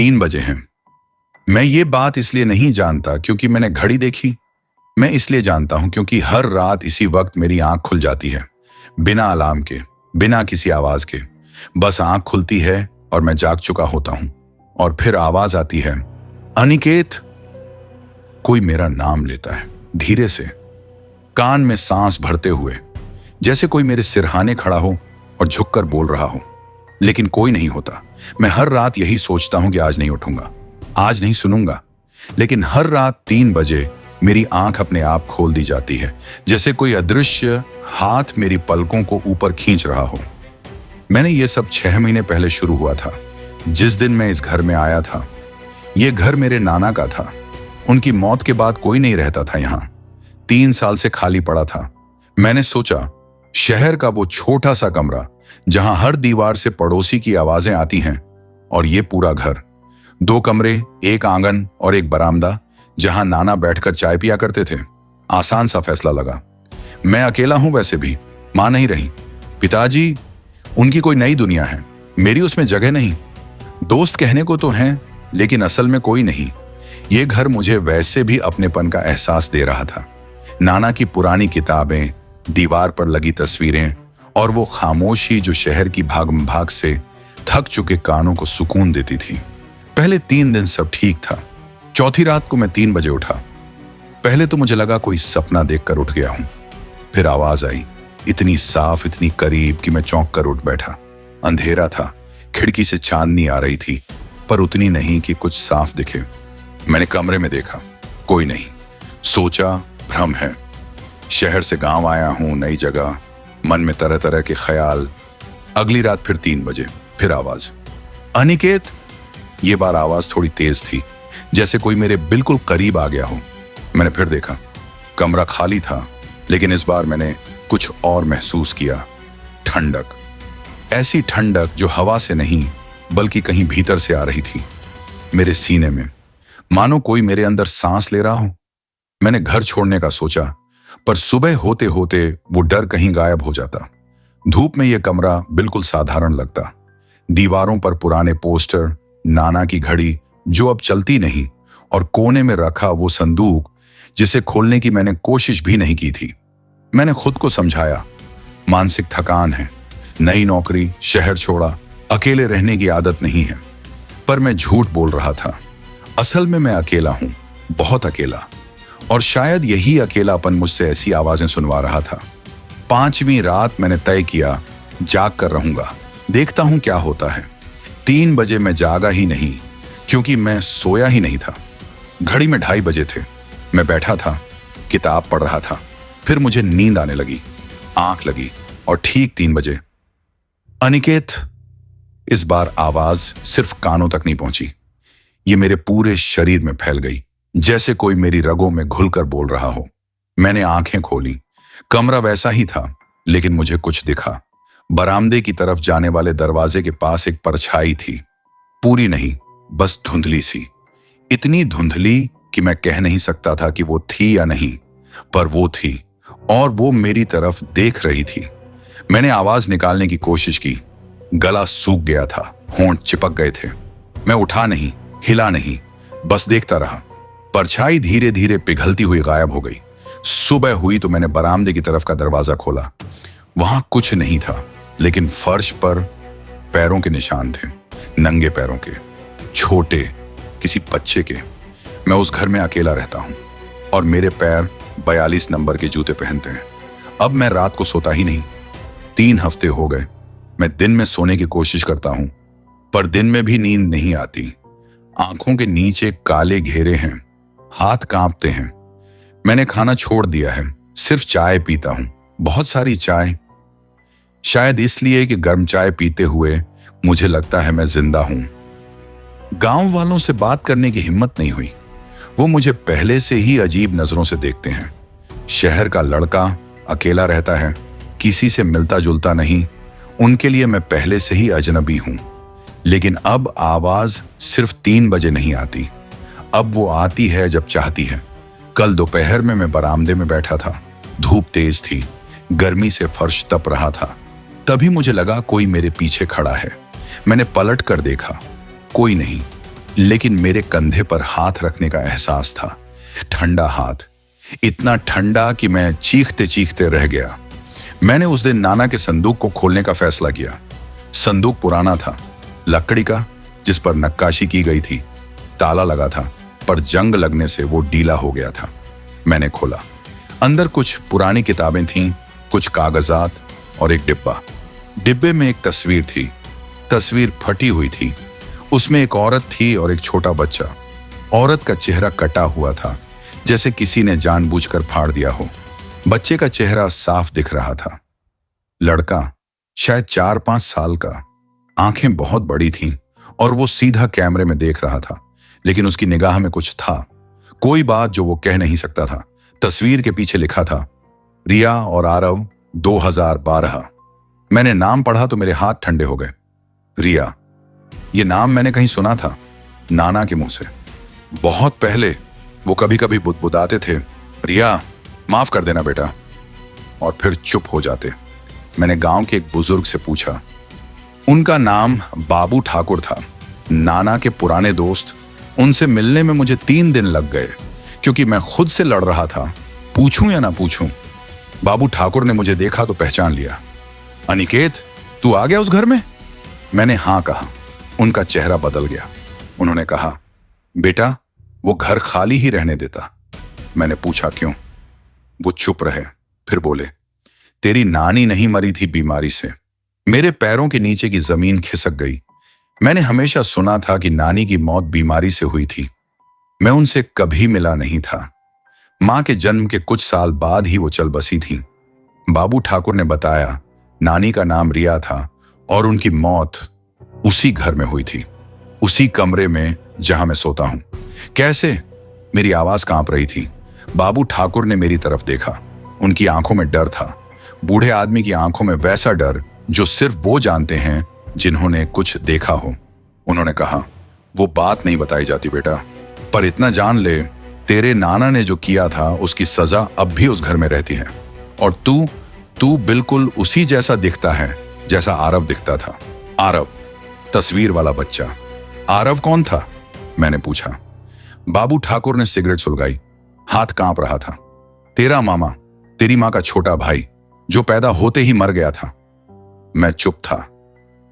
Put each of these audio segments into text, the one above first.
3 बजे हैं। मैं ये बात इसलिए नहीं जानता क्योंकि मैंने घड़ी देखी। मैं इसलिए जानता हूं क्योंकि हर रात इसी वक्त मेरी आंख खुल जाती है, बिना अलार्म के, बिना किसी आवाज के। बस आंख खुलती है और मैं जाग चुका होता हूं। और फिर आवाज आती है, अनिकेत। कोई मेरा नाम लेता है, धीरे से, कान में सांस भरते हुए, जैसे कोई मेरे सिरहाने खड़ा हो और झुककर बोल रहा हो। लेकिन कोई नहीं होता। मैं हर रात यही सोचता हूं कि आज नहीं उठूंगा, आज नहीं सुनूंगा। लेकिन हर रात 3 बजे मेरी आंख अपने आप खोल दी जाती है, जैसे कोई अदृश्य हाथ मेरी पलकों को ऊपर खींच रहा हो। मैंने ये सब 6 महीने पहले शुरू हुआ था, जिस दिन मैं इस घर में आया था। ये घर मेरे नाना का था। उनकी मौत के बाद कोई नहीं रहता था यहाँ। 3 साल से खाली पड़ा था। मैंने सोचा, शहर का वो छोटा सा कमरा जहां हर दीवार से पड़ोसी की आवाजें आती हैं, और ये पूरा घर, 2 कमरे, एक आंगन और एक बरामदा जहां नाना बैठकर चाय पिया करते थे। आसान सा फैसला लगा। मैं अकेला हूं, वैसे भी मां नहीं रही, पिताजी, उनकी कोई नई दुनिया है, मेरी उसमें जगह नहीं। दोस्त कहने को तो हैं, लेकिन असल में कोई नहीं। ये घर मुझे वैसे भी अपनेपन का एहसास दे रहा था। नाना की पुरानी किताबें, दीवार पर लगी तस्वीरें और वो खामोशी जो शहर की भागम भाग से थक चुके कानों को सुकून देती थी। पहले 3 दिन सब ठीक था। चौथी रात को मैं 3 बजे उठा। पहले तो मुझे लगा कोई सपना देखकर उठ गया हूं। फिर आवाज आई, इतनी साफ, इतनी करीब कि मैं चौंक कर उठ बैठा। अंधेरा था, खिड़की से चांदनी आ रही थी, पर उतनी नहीं कि कुछ साफ दिखे। मैंने कमरे में देखा, कोई नहीं। सोचा, भ्रम है। शहर से गांव आया हूं, नई जगह, मन में तरह तरह के ख्याल। अगली रात फिर 3 बजे, फिर आवाज, अनिकेत। ये बार आवाज थोड़ी तेज थी, जैसे कोई मेरे बिल्कुल करीब आ गया हो। मैंने फिर देखा, कमरा खाली था, लेकिन इस बार मैंने कुछ और महसूस किया। ठंडक, ऐसी ठंडक जो हवा से नहीं बल्कि कहीं भीतर से आ रही थी, मेरे सीने में, मानो कोई मेरे अंदर सांस ले रहा हो। मैंने घर छोड़ने का सोचा, पर सुबह होते होते वो डर कहीं गायब हो जाता। धूप में यह कमरा बिल्कुल साधारण लगता। दीवारों पर पुराने पोस्टर, नाना की घड़ी जो अब चलती नहीं, और कोने में रखा वो संदूक जिसे खोलने की मैंने कोशिश भी नहीं की थी। मैंने खुद को समझाया, मानसिक थकान है, नई नौकरी, शहर छोड़ा, अकेले रहने की आदत नहीं है। पर मैं झूठ बोल रहा था। असल में मैं अकेला हूं, बहुत अकेला। और शायद यही अकेलापन मुझसे ऐसी आवाजें सुनवा रहा था। 5वीं रात मैंने तय किया, जाग कर रहूंगा, देखता हूं क्या होता है। 3 बजे मैं जागा ही नहीं, क्योंकि मैं सोया ही नहीं था। घड़ी में 2:30 बजे थे। मैं बैठा था, किताब पढ़ रहा था। फिर मुझे नींद आने लगी, आंख लगी, और ठीक 3 बजे, अनिकेत। इस बार आवाज सिर्फ कानों तक नहीं पहुंची, ये मेरे पूरे शरीर में फैल गई, जैसे कोई मेरी रगों में घुलकर बोल रहा हो। मैंने आंखें खोली। कमरा वैसा ही था, लेकिन मुझे कुछ दिखा। बरामदे की तरफ जाने वाले दरवाजे के पास एक परछाई थी, पूरी नहीं, बस धुंधली सी। इतनी धुंधली कि मैं कह नहीं सकता था कि वो थी या नहीं, पर वो थी, और वो मेरी तरफ देख रही थी। मैंने आवाज निकालने की कोशिश की, गला सूख गया था, होंठ चिपक गए थे। मैं उठा नहीं, हिला नहीं, बस देखता रहा। परछाई धीरे धीरे पिघलती हुई गायब हो गई। सुबह हुई तो मैंने बरामदे की तरफ का दरवाजा खोला। वहां कुछ नहीं था, लेकिन फर्श पर पैरों के निशान थे, नंगे पैरों के, छोटे, किसी बच्चे के। मैं उस घर में अकेला रहता हूं, और मेरे पैर 42 नंबर के जूते पहनते हैं। अब मैं रात को सोता ही नहीं। 3 हफ्ते हो गए। मैं दिन में सोने की कोशिश करता हूं, पर दिन में भी नींद नहीं आती। आंखों के नीचे काले घेरे हैं, हाथ कांपते हैं। मैंने खाना छोड़ दिया है, सिर्फ चाय पीता हूं, बहुत सारी चाय। शायद इसलिए कि गर्म चाय पीते हुए मुझे लगता है मैं जिंदा हूं। गांव वालों से बात करने की हिम्मत नहीं हुई। वो मुझे पहले से ही अजीब नजरों से देखते हैं। शहर का लड़का अकेला रहता है, किसी से मिलता जुलता नहीं, उनके लिए मैं पहले से ही अजनबी हूं। लेकिन अब आवाज सिर्फ 3 बजे नहीं आती, अब वो आती है जब चाहती है। कल दोपहर में मैं बरामदे में बैठा था, धूप तेज थी, गर्मी से फर्श तप रहा था। तभी मुझे लगा कोई मेरे पीछे खड़ा है। मैंने पलट कर देखा, कोई नहीं। लेकिन मेरे कंधे पर हाथ रखने का एहसास था। ठंडा हाथ, इतना ठंडा कि मैं चीखते चीखते रह गया। मैंने उस दिन नाना के संदूक को खोलने का फैसला किया। संदूक पुराना था, लकड़ी का, जिस पर नक्काशी की गई थी। ताला लगा था, पर जंग लगने से वो ढीला हो गया था। मैंने खोला। अंदर कुछ पुरानी किताबें थीं, कुछ कागजात और एक डिब्बा। डिब्बे में एक तस्वीर थी। तस्वीर फटी हुई थी। उसमें एक औरत थी और एक छोटा बच्चा। औरत का चेहरा कटा हुआ था, जैसे किसी ने जानबूझकर फाड़ दिया हो। बच्चे का चेहरा साफ दिख रहा था। लड़का शायद 4-5 साल का। आंखें बहुत बड़ी थीं और वो सीधा कैमरे में देख रहा था, लेकिन उसकी निगाह में कुछ था, कोई बात जो वो कह नहीं सकता था। तस्वीर के पीछे लिखा था, रिया और आरव 2012। मैंने नाम पढ़ा तो मेरे हाथ ठंडे हो गए। रिया, ये नाम मैंने कहीं सुना था, नाना के मुंह से। बहुत पहले वो कभी कभी बुदबुदाते थे, रिया माफ कर देना बेटा, और फिर चुप हो जाते। मैंने गांव के एक बुजुर्ग से पूछा। उनका नाम बाबू ठाकुर था, नाना के पुराने दोस्त। उनसे मिलने में मुझे 3 दिन लग गए, क्योंकि मैं खुद से लड़ रहा था, पूछूं या ना पूछूं। बाबू ठाकुर ने मुझे देखा तो पहचान लिया। अनिकेत, तू आ गया उस घर में? मैंने हाँ कहा। उनका चेहरा बदल गया। उन्होंने कहा, बेटा वो घर खाली ही रहने देता। मैंने पूछा क्यों? वो चुप रहे, फिर बोले, तेरी नानी नहीं मरी थी बीमारी से। मेरे पैरों के नीचे की जमीन खिसक गई। मैंने हमेशा सुना था कि नानी की मौत बीमारी से हुई थी। मैं उनसे कभी मिला नहीं था। मां के जन्म के कुछ साल बाद ही वो चल बसी थी। बाबू ठाकुर ने बताया, नानी का नाम रिया था और उनकी मौत उसी घर में हुई थी, उसी कमरे में जहां मैं सोता हूं। कैसे? मेरी आवाज कांप रही थी। बाबू ठाकुर ने मेरी तरफ देखा। उनकी आंखों में डर था, बूढ़े आदमी की आंखों में वैसा डर जो सिर्फ वो जानते हैं जिन्होंने कुछ देखा हो। उन्होंने कहा, वो बात नहीं बताई जाती बेटा, पर इतना जान ले, तेरे नाना ने जो किया था उसकी सजा अब भी उस घर में रहती है। और तू बिल्कुल उसी जैसा दिखता है जैसा आरव दिखता था। आरव, तस्वीर वाला बच्चा। आरव कौन था? मैंने पूछा। बाबू ठाकुर ने सिगरेट सुलगाई, हाथ कांप रहा था। तेरा मामा, तेरी मां का छोटा भाई, जो पैदा होते ही मर गया था। मैं चुप था।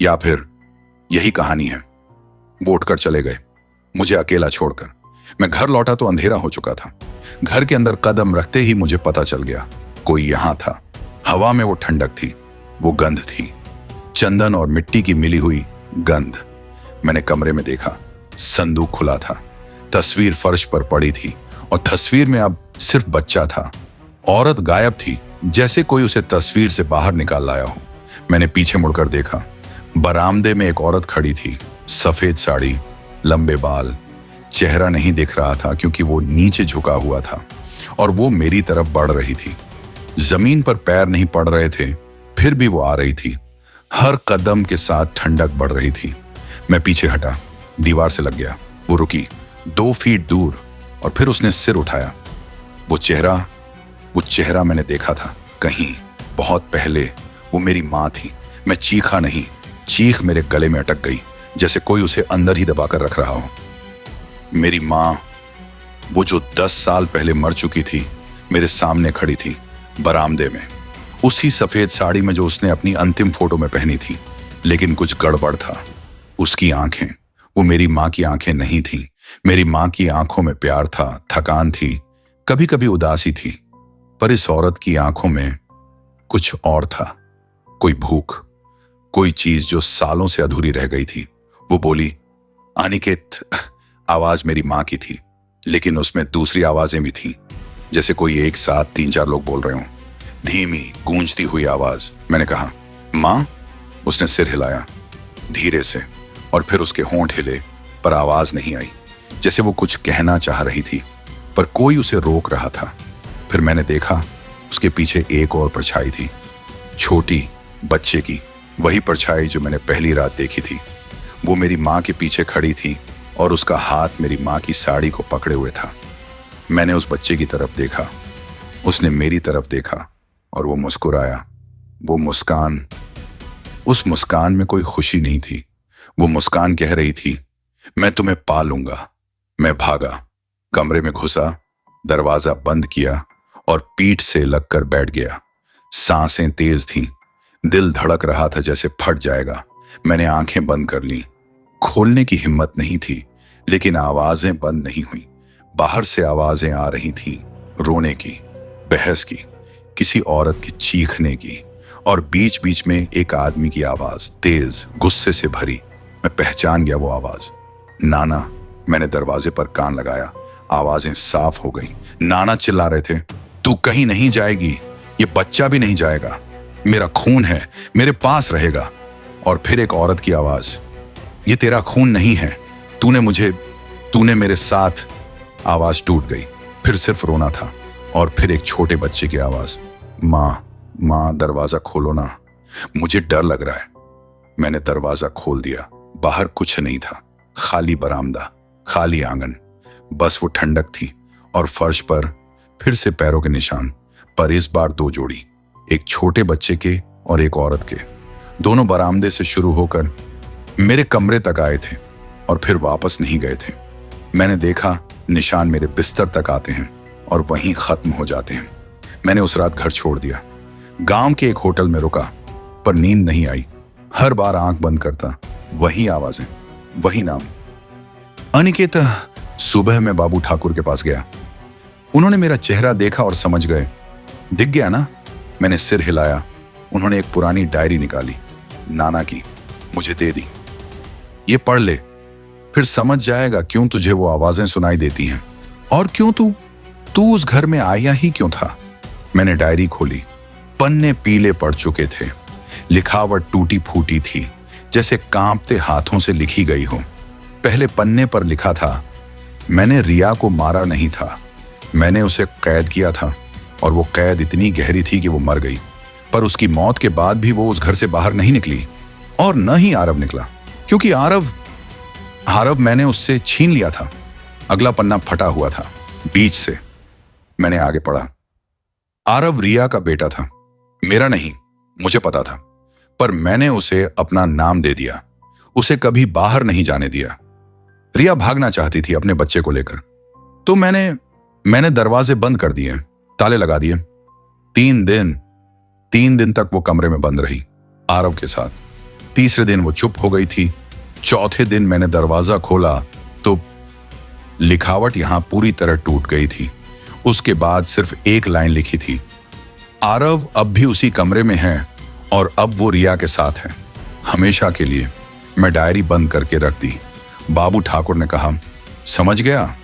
या फिर यही कहानी है। वो उठकर चले गए, मुझे अकेला छोड़कर। मैं घर लौटा तो अंधेरा हो चुका था। घर के अंदर कदम रखते ही मुझे पता चल गया, कोई यहां था। हवा में वो ठंडक थी, वो गंध थी, चंदन और मिट्टी की मिली हुई गंध। मैंने कमरे में देखा, संदूक खुला था, तस्वीर फर्श पर पड़ी थी और तस्वीर में अब सिर्फ बच्चा था। औरत गायब थी, जैसे कोई उसे तस्वीर से बाहर निकाल लाया हो। मैंने पीछे मुड़कर देखा। बरामदे में एक औरत खड़ी थी, सफेद साड़ी, लंबे बाल। चेहरा नहीं दिख रहा था क्योंकि वो नीचे झुका हुआ था और वो मेरी तरफ बढ़ रही थी। जमीन पर पैर नहीं पड़ रहे थे, फिर भी वो आ रही थी। हर कदम के साथ ठंडक बढ़ रही थी। मैं पीछे हटा, दीवार से लग गया। वो रुकी 2 फीट दूर और फिर उसने सिर उठाया। वो चेहरा मैंने देखा था कहीं बहुत पहले। वो मेरी माँ थी। मैं चीखा नहीं, चीख मेरे गले में अटक गई, जैसे कोई उसे अंदर ही दबाकर रख रहा हो। मेरी माँ, वो जो 10 साल पहले मर चुकी थी, मेरे सामने खड़ी थी, बरामदे में, उसी सफेद साड़ी में जो उसने अपनी अंतिम फोटो में पहनी थी। लेकिन कुछ गड़बड़ था। उसकी आंखें, वो मेरी माँ की आंखें नहीं थीं। मेरी माँ की आंखों में प्यार था, थकान थी, कभी कभी उदासी थी। पर इस औरत की आंखों में कुछ और था, कोई भूख, कोई चीज जो सालों से अधूरी रह गई थी। वो बोली, अनिकेत। आवाज मेरी माँ की थी, लेकिन उसमें दूसरी आवाजें भी थीं, जैसे कोई एक साथ 3-4 लोग बोल रहे हों। धीमी गूंजती हुई आवाज। मैंने कहा, माँ। उसने सिर हिलाया धीरे से और फिर उसके होंठ हिले, पर आवाज नहीं आई, जैसे वो कुछ कहना चाह रही थी, पर कोई उसे रोक रहा था। फिर मैंने देखा, उसके पीछे एक और परछाई थी, छोटी, बच्चे की, वही परछाई जो मैंने पहली रात देखी थी। वो मेरी माँ के पीछे खड़ी थी और उसका हाथ मेरी माँ की साड़ी को पकड़े हुए था। मैंने उस बच्चे की तरफ देखा, उसने मेरी तरफ देखा और वो मुस्कुराया। वो मुस्कान, उस मुस्कान में कोई खुशी नहीं थी। वो मुस्कान कह रही थी, मैं तुम्हें पा लूंगा। मैं भागा, कमरे में घुसा, दरवाजा बंद किया और पीठ से लगकर बैठ गया। सांसें तेज थीं, दिल धड़क रहा था जैसे फट जाएगा। मैंने आंखें बंद कर लीं। खोलने की हिम्मत नहीं थी, लेकिन आवाजें बंद नहीं हुई। बाहर से आवाजें आ रही थीं, रोने की, बहस की, किसी औरत की चीखने की, और बीच बीच में एक आदमी की आवाज, तेज, गुस्से से भरी। मैं पहचान गया वो आवाज। नाना। मैंने दरवाजे पर कान लगाया। आवाजें साफ हो गई। नाना चिल्ला रहे थे, तू कहीं नहीं जाएगी, ये बच्चा भी नहीं जाएगा, मेरा खून है, मेरे पास रहेगा। और फिर एक औरत की आवाज, ये तेरा खून नहीं है, तूने मेरे साथ। आवाज टूट गई। फिर सिर्फ रोना था। और फिर एक छोटे बच्चे की आवाज, माँ दरवाजा खोलो ना, मुझे डर लग रहा है। मैंने दरवाजा खोल दिया। बाहर कुछ नहीं था, खाली बरामदा, खाली आंगन। बस वो ठंडक थी और फर्श पर फिर से पैरों के निशान, पर इस बार दो जोड़ी, एक छोटे बच्चे के और एक औरत के। दोनों बरामदे से शुरू होकर मेरे कमरे तक आए थे और फिर वापस नहीं गए थे। मैंने देखा निशान मेरे बिस्तर तक आते हैं और वहीं खत्म हो जाते हैं। मैंने उस रात घर छोड़ दिया। गांव के एक होटल में रुका, पर नींद नहीं आई। हर बार आंख बंद करता, वही आवाजें, वही नाम। अनिकेत। सुबह मैं बाबू ठाकुर के पास गया। उन्होंने मेरा चेहरा देखा और समझ गए। दिख गया ना? मैंने सिर हिलाया। उन्होंने एक पुरानी डायरी निकाली, नाना की, मुझे दे दी। ये पढ़ ले, फिर समझ जाएगा क्यों तुझे वो आवाजें सुनाई देती हैं और क्यों तू उस घर में आया ही क्यों था। मैंने डायरी खोली। पन्ने पीले पड़ चुके थे। लिखावट टूटी फूटी थी, जैसे कांपते हाथों से लिखी गई हो। पहले पन्ने पर लिखा था, मैंने रिया को मारा नहीं था, मैंने उसे कैद किया था, और वो कैद इतनी गहरी थी कि वो मर गई। पर उसकी मौत के बाद भी वो उस घर से बाहर नहीं निकली, और न ही आरव निकला, क्योंकि आरव मैंने उससे छीन लिया था। अगला पन्ना फटा हुआ था बीच से। मैंने आगे पढ़ा। आरव रिया का बेटा था, मेरा नहीं, मुझे पता था, पर मैंने उसे अपना नाम दे दिया, उसे कभी बाहर नहीं जाने दिया। रिया भागना चाहती थी अपने बच्चे को लेकर, तो मैंने दरवाजे बंद कर दिए, ताले लगा दिए। 3 दिन तक वो कमरे में बंद रही, आरव के साथ। तीसरे दिन वो चुप हो गई थी। चौथे दिन मैंने दरवाजा खोला तो लिखावट यहां पूरी तरह टूट गई थी। उसके बाद सिर्फ एक लाइन लिखी थी, आरव अब भी उसी कमरे में है और अब वो रिया के साथ है, हमेशा के लिए। मैं डायरी बंद करके रख दी। बाबू ठाकुर ने कहा, समझ गया?